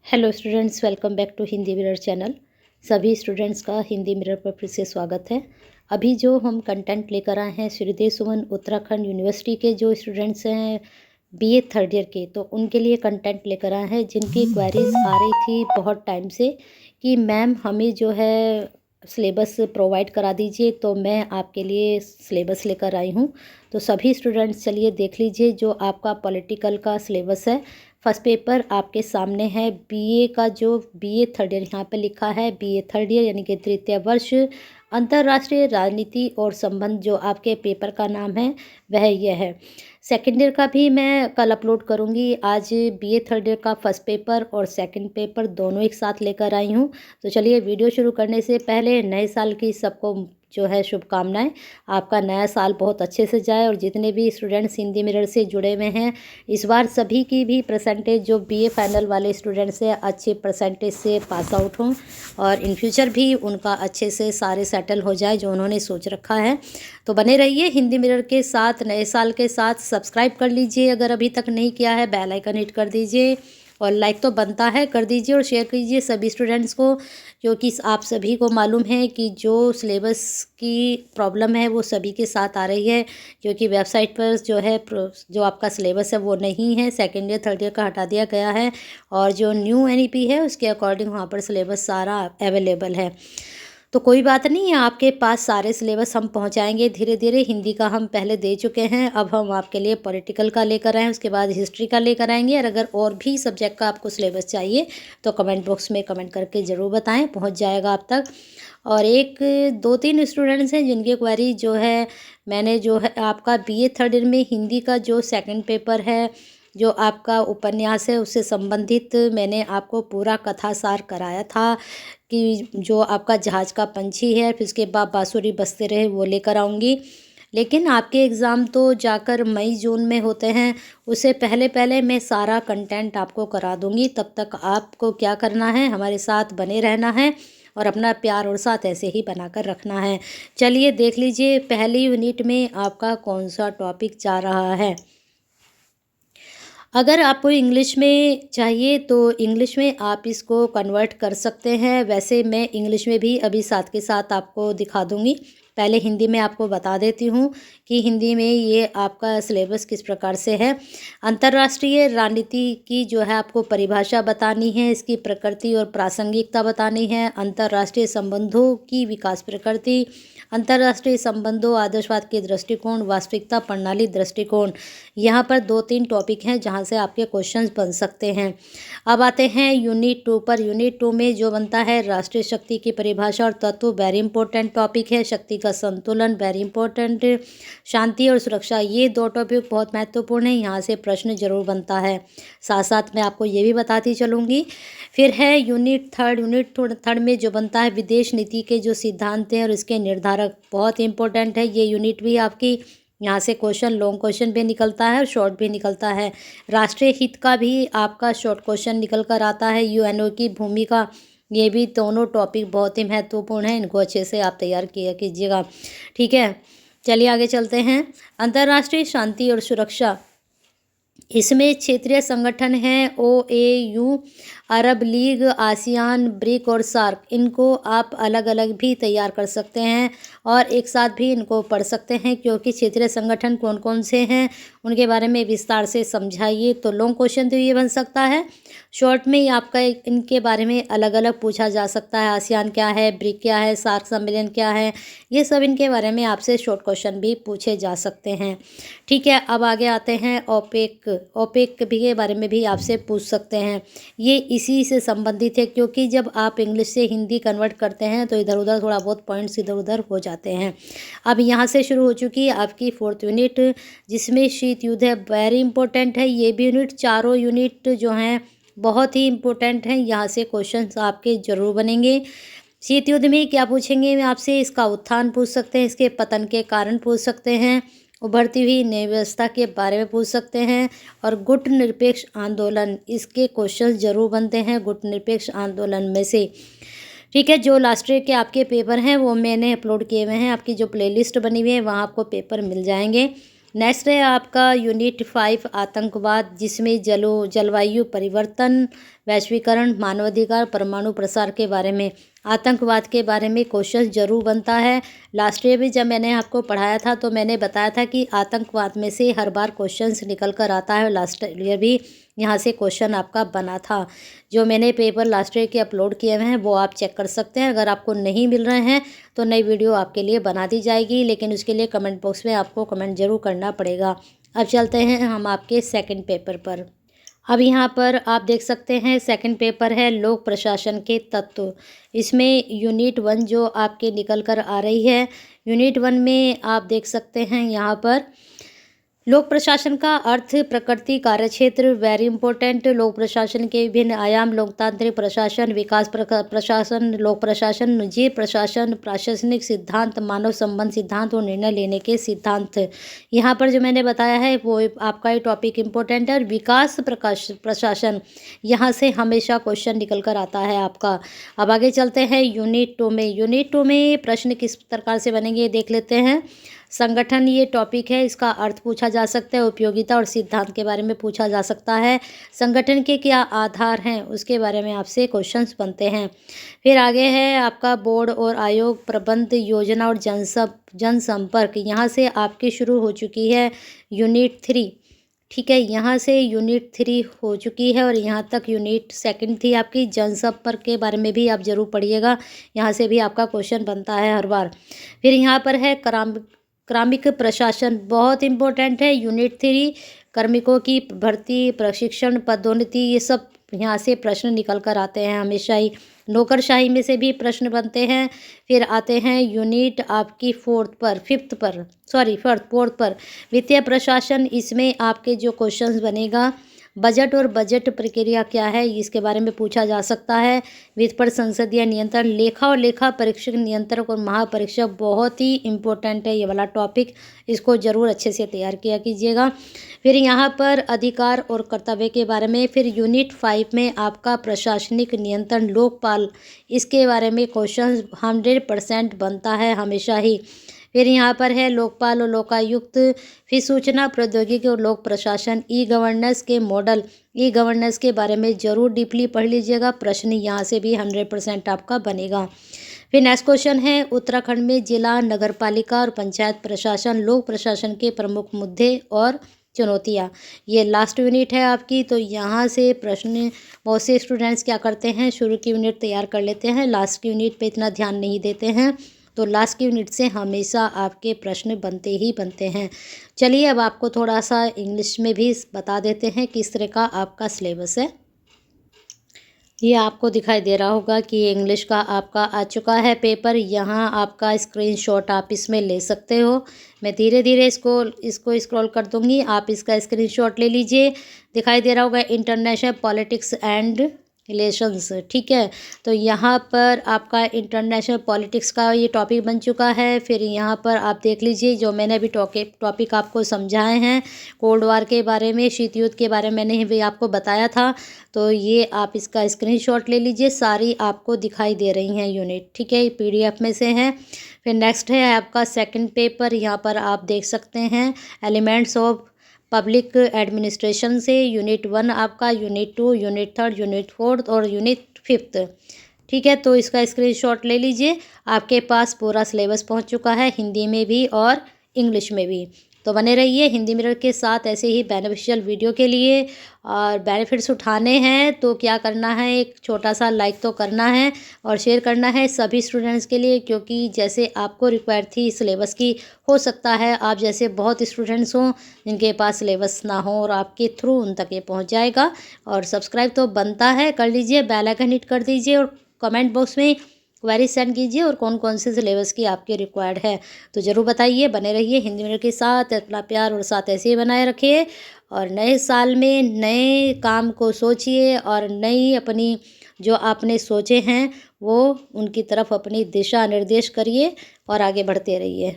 Hello students, welcome back to Hindi mirror channel. सभी students का Hindi mirror पर फिर से स्वागत है। अभी जो हम कंटेंट लेकर आए हैं सूर्योदय सुमन उत्तराखंड यूनिवर्सिटी के जो स्टूडेंट्स हैं बीए थर्ड ईयर के, तो उनके लिए कंटेंट लेकर आए हैं जिनकी क्वेरीज आ रही थी बहुत टाइम से कि मैम हमें जो है सिलेबस प्रोवाइड करा दीजिए। तो मैं आपके लिए सिलेबस लेकर आई हूँ। तो सभी स्टूडेंट्स चलिए देख लीजिए जो आपका पॉलिटिकल का सिलेबस है। फर्स्ट पेपर आपके सामने है बीए का, जो बीए थर्ड ईयर यहाँ पे लिखा है, बीए थर्ड ईयर यानी कि तृतीय वर्ष, अंतर्राष्ट्रीय राजनीति और संबंध, जो आपके पेपर का नाम है वह यह है। सेकेंड ईयर का भी मैं कल अपलोड करूँगी। आज बीए थर्ड ईयर का फर्स्ट पेपर और सेकंड पेपर दोनों एक साथ लेकर आई हूँ। तो चलिए वीडियो शुरू करने से पहले नए साल की सबको जो है शुभकामनाएं। आपका नया साल बहुत अच्छे से जाए और जितने भी स्टूडेंट्स हिंदी मिरर से जुड़े हुए हैं इस बार सभी की भी परसेंटेज, जो बीए फाइनल वाले स्टूडेंट्स हैं, अच्छे परसेंटेज से पास आउट हों और इन फ्यूचर भी उनका अच्छे से सारे सेटल हो जाए जो उन्होंने सोच रखा है। तो बने रहिए हिंदी मिरर के साथ नए साल के साथ। सब्सक्राइब कर लीजिए अगर अभी तक नहीं किया है, बेल आइकन हिट कर दीजिए और लाइक तो बनता है कर दीजिए और शेयर कीजिए सभी स्टूडेंट्स को, क्योंकि आप सभी को मालूम है कि जो सिलेबस की प्रॉब्लम है वो सभी के साथ आ रही है, क्योंकि वेबसाइट पर जो है जो आपका सिलेबस है वो नहीं है, सेकेंड ईयर थर्ड ईयर का हटा दिया गया है और जो न्यू एनईपी है उसके अकॉर्डिंग वहाँ पर सिलेबस सारा अवेलेबल है। तो कोई बात नहीं है, आपके पास सारे सिलेबस हम पहुंचाएंगे धीरे धीरे। हिंदी का हम पहले दे चुके हैं, अब हम आपके लिए पॉलिटिकल का लेकर आए, उसके बाद हिस्ट्री का लेकर आएंगे। और अगर और भी सब्जेक्ट का आपको सिलेबस चाहिए तो कमेंट बॉक्स में कमेंट करके ज़रूर बताएं, पहुंच जाएगा आप तक। और एक दो तीन स्टूडेंट्स हैं जिनकी क्वेरी जो है, मैंने जो है आपका बीए थर्ड ईयर में हिंदी का जो सेकंड पेपर है, जो आपका उपन्यास है उससे संबंधित मैंने आपको पूरा कथा सार कराया था कि जो आपका जहाज़ का पंछी है, फिर उसके बाद बांसुरी बजते रहे वो लेकर आऊँगी। लेकिन आपके एग्ज़ाम तो जाकर मई जून में होते हैं, उससे पहले पहले मैं सारा कंटेंट आपको करा दूँगी। तब तक आपको क्या करना है, हमारे साथ बने रहना है और अपना प्यार और साथ ऐसे ही बनाकर रखना है। चलिए देख लीजिए पहली यूनिट में आपका कौन सा टॉपिक जा रहा है। अगर आपको इंग्लिश में चाहिए तो इंग्लिश में आप इसको कन्वर्ट कर सकते हैं। वैसे मैं इंग्लिश में भी अभी साथ के साथ आपको दिखा दूंगी। पहले हिंदी में आपको बता देती हूँ कि हिंदी में ये आपका सिलेबस किस प्रकार से है। अंतर्राष्ट्रीय राजनीति की जो है आपको परिभाषा बतानी है, इसकी प्रकृति और प्रासंगिकता बतानी है। अंतर्राष्ट्रीय संबंधों की विकास प्रकृति, अंतर्राष्ट्रीय संबंधों, आदर्शवाद के दृष्टिकोण, वास्तविकता प्रणाली दृष्टिकोण। यहाँ पर दो तीन टॉपिक हैं जहाँ से आपके क्वेश्चंस बन सकते हैं। अब आते हैं यूनिट 2 पर। यूनिट 2 में जो बनता है राष्ट्रीय शक्ति की परिभाषा और तत्व, वेरी इंपॉर्टेंट टॉपिक है। शक्ति का संतुलन, वेरी इंपॉर्टेंट। शांति और सुरक्षा, ये दो टॉपिक बहुत महत्वपूर्ण है, यहाँ से प्रश्न जरूर बनता है। साथ साथ मैं आपको ये भी बताती चलूँगी। फिर है यूनिट थर्ड। यूनिट थर्ड में जो बनता है विदेश नीति के जो सिद्धांत हैं और इसके निर्धारक, बहुत इंपॉर्टेंट है ये यूनिट भी आपकी। यहाँ से क्वेश्चन, लॉन्ग क्वेश्चन भी निकलता है और शॉर्ट भी निकलता है। राष्ट्रीय हित का भी आपका शॉर्ट क्वेश्चन निकल कर आता है। यूएनओ की भूमिका, ये भी दोनों टॉपिक बहुत ही महत्वपूर्ण है, इनको अच्छे से आप तैयार किया कीजिएगा। ठीक है, चलिए आगे चलते हैं। अंतर्राष्ट्रीय शांति और सुरक्षा, इसमें क्षेत्रीय संगठन हैं OAU, अरब लीग, आसियान, ब्रिक और सार्क। इनको आप अलग अलग भी तैयार कर सकते हैं और एक साथ भी इनको पढ़ सकते हैं, क्योंकि क्षेत्रीय संगठन कौन कौन से हैं उनके बारे में विस्तार से समझाइए। तो लॉन्ग क्वेश्चन तो ये बन सकता है, शॉर्ट में ही आपका इनके बारे में अलग अलग पूछा जा सकता है। आसियान क्या है, ब्रिक क्या है, सार्क सम्मेलन क्या है, ये सब इनके बारे में आपसे शॉर्ट क्वेश्चन भी पूछे जा सकते हैं। ठीक है, अब आगे आते हैं ओपेक। ओपेक भी के बारे में भी आपसे पूछ सकते हैं, ये इसी से संबंधित है, क्योंकि जब आप इंग्लिश से हिंदी कन्वर्ट करते हैं तो इधर उधर थोड़ा बहुत पॉइंट्स इधर उधर हो जाते हैं। अब यहाँ से शुरू हो चुकी है आपकी फोर्थ यूनिट, जिसमें शीत युद्ध है, वेरी इंपॉर्टेंट है ये भी यूनिट। चारों यूनिट जो हैं बहुत ही इंपॉर्टेंट हैं, यहाँ से क्वेश्चंस आपके जरूर बनेंगे। शीत युद्ध में क्या पूछेंगे मैं आपसे, इसका उत्थान पूछ सकते हैं, इसके पतन के कारण पूछ सकते हैं, उभरती हुई न्याय व्यवस्था के बारे में पूछ सकते हैं और गुट निरपेक्ष आंदोलन, इसके क्वेश्चंस जरूर बनते हैं गुट निरपेक्ष आंदोलन में से। ठीक है, जो लास्ट ईयर के आपके पेपर हैं वो मैंने अपलोड किए हुए हैं, आपकी जो प्लेलिस्ट बनी हुई है वहाँ आपको पेपर मिल जाएंगे। नेक्स्ट है आपका यूनिट 5 आतंकवाद, जिसमें जलवायु परिवर्तन, वैश्वीकरण, मानवाधिकार, परमाणु प्रसार के बारे में, आतंकवाद के बारे में क्वेश्चन जरूर बनता है। लास्ट ईयर भी जब मैंने आपको पढ़ाया था तो मैंने बताया था कि आतंकवाद में से हर बार क्वेश्चंस निकल कर आता है। लास्ट ईयर भी यहाँ से क्वेश्चन आपका बना था। जो मैंने पेपर लास्ट ईयर के अपलोड किए हुए हैं वो आप चेक कर सकते हैं। अगर आपको नहीं मिल रहे हैं तो नई वीडियो आपके लिए बना दी जाएगी, लेकिन उसके लिए कमेंट बॉक्स में आपको कमेंट जरूर करना पड़ेगा। अब चलते हैं हम आपके सेकंड पेपर पर। अब यहाँ पर आप देख सकते हैं सेकंड पेपर है लोक प्रशासन के तत्व। इसमें यूनिट 1 जो आपके निकल कर आ रही है। यूनिट 1 में आप देख सकते हैं यहाँ पर लोक प्रशासन का अर्थ, प्रकृति, कार्यक्षेत्र, वेरी इंपॉर्टेंट। लोक प्रशासन के विभिन्न आयाम, लोकतांत्रिक प्रशासन, विकास प्रशासन, लोक प्रशासन, निजी प्रशासन, प्रशासनिक सिद्धांत, मानव संबंध सिद्धांत और निर्णय लेने के सिद्धांत। यहाँ पर जो मैंने बताया है वो आपका ये टॉपिक इंपॉर्टेंट है। और विकास प्रशासन, यहाँ से हमेशा क्वेश्चन निकल कर आता है आपका। अब आगे चलते हैं यूनिट 2 में। यूनिट 2 में प्रश्न किस प्रकार से बनेंगे ये देख लेते हैं। संगठन ये टॉपिक है, इसका अर्थ पूछा जा सकता है। उपयोगिता और सिद्धांत के बारे में पूछा जा सकता है। संगठन के क्या आधार हैं उसके बारे में आपसे क्वेश्चंस बनते हैं। फिर आगे है आपका बोर्ड और आयोग, प्रबंध, योजना और जनसंपर्क। यहाँ से आपकी शुरू हो चुकी है यूनिट 3। ठीक है, यहाँ से यूनिट 3 हो चुकी है और यहाँ तक यूनिट 2 थी आपकी। जनसंपर्क के बारे में भी आप जरूर पढ़िएगा, यहाँ से भी आपका क्वेश्चन बनता है हर बार। फिर यहाँ पर है कार्मिक प्रशासन, बहुत इंपॉर्टेंट है। यूनिट 3 कार्मिकों की भर्ती, प्रशिक्षण, पदोन्नति, ये सब यहाँ से प्रश्न निकल कर आते हैं हमेशा ही। नौकरशाही में से भी प्रश्न बनते हैं। फिर आते हैं यूनिट आपकी 4th पर वित्तीय प्रशासन। इसमें आपके जो क्वेश्चंस बनेगा, बजट और बजट प्रक्रिया क्या है इसके बारे में पूछा जा सकता है। वित्त पर संसदीय नियंत्रण, लेखा और लेखा परीक्षक नियंत्रक और महापरीक्षक, बहुत ही इम्पोर्टेंट है ये वाला टॉपिक, इसको ज़रूर अच्छे से तैयार किया कीजिएगा। फिर यहाँ पर अधिकार और कर्तव्य के बारे में। फिर यूनिट 5 में आपका प्रशासनिक नियंत्रण, लोकपाल, इसके बारे में क्वेश्चन 100% बनता है हमेशा ही। फिर यहाँ पर है लोकपाल और लोकायुक्त। फिर सूचना प्रौद्योगिकी और लोक प्रशासन, ई गवर्नेंस के मॉडल, ई गवर्नेंस के बारे में ज़रूर डीपली पढ़ लीजिएगा। प्रश्न यहाँ से भी 100% आपका बनेगा। फिर नेक्स्ट क्वेश्चन है उत्तराखंड में जिला, नगरपालिका और पंचायत प्रशासन, लोक प्रशासन के प्रमुख मुद्दे और चुनौतियाँ। ये लास्ट यूनिट है आपकी, तो यहाँ से प्रश्न बहुत से स्टूडेंट्स क्या करते हैं, शुरू की यूनिट तैयार कर लेते हैं, लास्ट की यूनिट पे इतना ध्यान नहीं देते हैं। तो लास्ट की यूनिट से हमेशा आपके प्रश्न बनते ही बनते हैं। चलिए अब आपको थोड़ा सा इंग्लिश में भी बता देते हैं किस तरह का आपका सिलेबस है। ये आपको दिखाई दे रहा होगा कि इंग्लिश का आपका आ चुका है पेपर। यहाँ आपका स्क्रीनशॉट आप इसमें ले सकते हो। मैं धीरे धीरे इसको स्क्रॉल कर दूँगी, आप इसका स्क्रीनशॉट ले लीजिए। दिखाई दे रहा होगा इंटरनेशनल पॉलिटिक्स एंड रिलेशंस। ठीक है, तो यहाँ पर आपका इंटरनेशनल पॉलिटिक्स का ये टॉपिक बन चुका है। फिर यहाँ पर आप देख लीजिए जो मैंने अभी टॉपिक आपको समझाए हैं, कोल्ड वार के बारे में, शीत युद्ध के बारे में मैंने भी आपको बताया था। तो ये आप इसका स्क्रीनशॉट ले लीजिए, सारी आपको दिखाई दे रही हैं यूनिट। ठीक है, PDF में से है। फिर नेक्स्ट है आपका सेकंड पेपर। यहाँ पर आप देख सकते हैं एलिमेंट्स ऑफ पब्लिक एडमिनिस्ट्रेशन से यूनिट 1 आपका, यूनिट 2, यूनिट 3, यूनिट 4 और यूनिट 5। ठीक है, तो इसका स्क्रीनशॉट ले लीजिए। आपके पास पूरा सिलेबस पहुंच चुका है, हिंदी में भी और इंग्लिश में भी। तो बने रहिए हिंदी मिरर के साथ ऐसे ही बेनिफिशियल वीडियो के लिए। और बेनिफिट्स उठाने हैं तो क्या करना है, एक छोटा सा लाइक तो करना है और शेयर करना है सभी स्टूडेंट्स के लिए, क्योंकि जैसे आपको रिक्वायर थी सिलेबस की, हो सकता है आप जैसे बहुत स्टूडेंट्स हों जिनके पास सिलेबस ना हो और आपके थ्रू उन तक ये पहुंच जाएगा। और सब्सक्राइब तो बनता है, कर लीजिए, बेल आइकन हिट कर दीजिए और कमेंट बॉक्स में क्वेरी सेंड कीजिए और कौन कौन से सिलेबस की आपके रिक्वायर्ड है तो ज़रूर बताइए। बने रहिए हिंदी मिरर के साथ, अपना प्यार और साथ ऐसे ही बनाए रखिए। और नए साल में नए काम को सोचिए और नई अपनी जो आपने सोचे हैं वो उनकी तरफ अपनी दिशा निर्देश करिए और आगे बढ़ते रहिए।